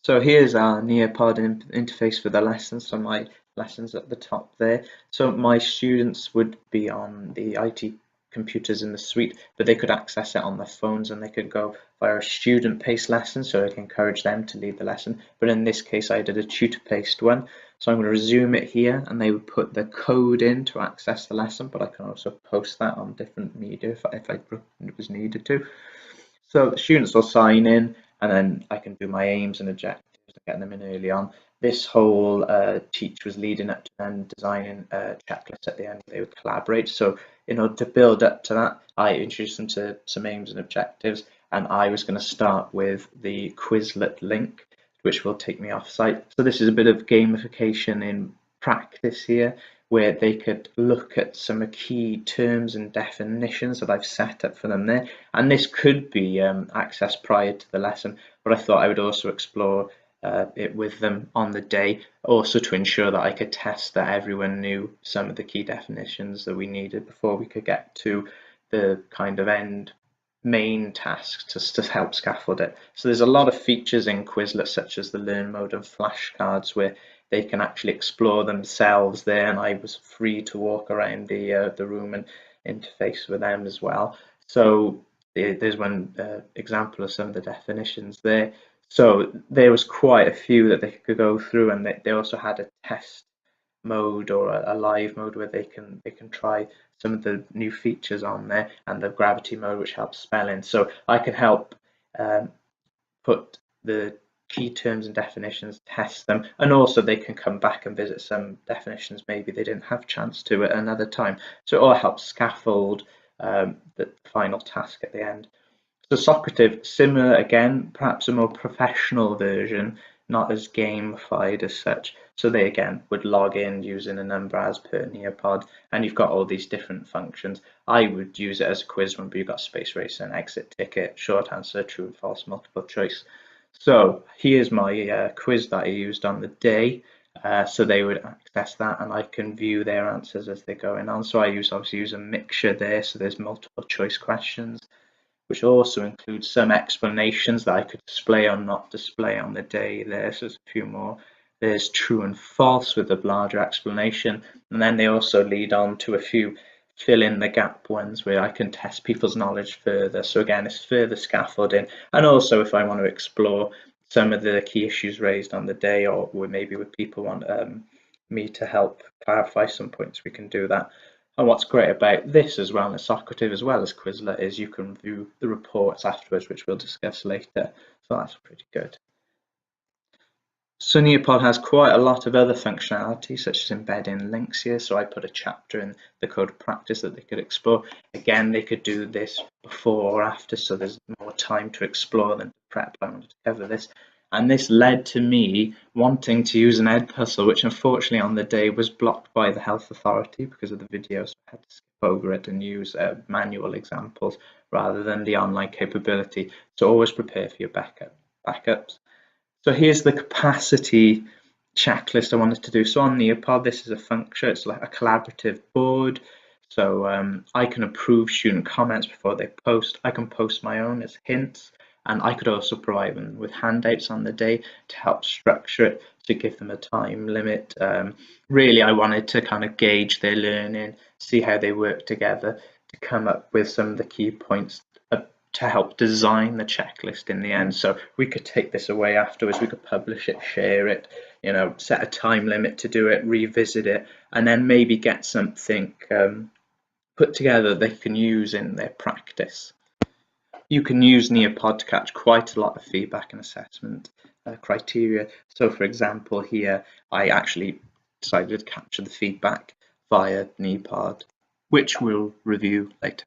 So here's our Nearpod interface for the lessons. So my lessons at the top there. So my students would be on the IT computers in the suite, but they could access it on their phones and they could go via a student-paced lesson, so I can encourage them to lead the lesson. But in this case, I did a tutor-paced one. So I'm going to resume it here, and they would put the code in to access the lesson, but I can also post that on different media if it was needed to. So the students will sign in, and then I can do my aims and objectives and get them in early on. This whole teach was leading up to them designing a checklist at the end. They would collaborate. So in order to build up to that, I introduced them to some aims and objectives, and I was going to start with the Quizlet link, which will take me off site. So this is a bit of gamification in practice here, where they could look at some key terms and definitions that I've set up for them there. And this could be accessed prior to the lesson, but I thought I would also explore it with them on the day, also to ensure that I could test that everyone knew some of the key definitions that we needed before we could get to the kind of end main tasks to help scaffold it. So there's a lot of features in Quizlet, such as the learn mode and flashcards, where they can actually explore themselves there, and I was free to walk around the room and interface with them as well. So there's one example of some of the definitions there. So there was quite a few that they could go through, and they also had a test mode or a live mode where they can try some of the new features on there, and the gravity mode, which helps spelling. So I can help put the key terms and definitions, test them, and also they can come back and visit some definitions maybe they didn't have chance to at another time. So it all helps scaffold the final task at the end. So Socrative, similar again, perhaps a more professional version, not as gamified as such. So they again would log in using a number as per Nearpod, and you've got all these different functions. I would use it as a quiz one, but you've got space racer and exit ticket, short answer, true and false, multiple choice. So here's my quiz that I used on the day. So they would access that, and I can view their answers as they're going on. So I obviously use a mixture there, so there's multiple choice questions, which also includes some explanations that I could display or not display on the day there. So there's a few more. There's true and false with a larger explanation, and then they also lead on to a few fill in the gap ones where I can test people's knowledge further. So again, it's further scaffolding, and also if I want to explore some of the key issues raised on the day, or maybe with people want me to help clarify some points, we can do that. And what's great about this as well as Socrative as well as Quizlet is you can view the reports afterwards, which we'll discuss later. So that's pretty good. So Nearpod has quite a lot of other functionality, such as embedding links here. So I put a chapter in the code of practice that they could explore. Again, they could do this before or after, so there's more time to explore than to prep. I wanted to cover this. And this led to me wanting to use an Edpuzzle, which unfortunately on the day was blocked by the health authority because of the video, so I had to skip over it and use manual examples rather than the online capability. So always prepare for your backups. So here's the capacity checklist I wanted to do. So on Nearpod, this is a function, it's like a collaborative board. So I can approve student comments before they post. I can post my own as hints, and I could also provide them with handouts on the day to help structure it, to give them a time limit. Really, I wanted to kind of gauge their learning, see how they work together to come up with some of the key points to help design the checklist in the end. So we could take this away afterwards, we could publish it, share it, set a time limit to do it, revisit it, and then maybe get something put together they can use in their practice. You can use Nearpod to catch quite a lot of feedback and assessment criteria. So for example, here I actually decided to capture the feedback via Nearpod, which we'll review later.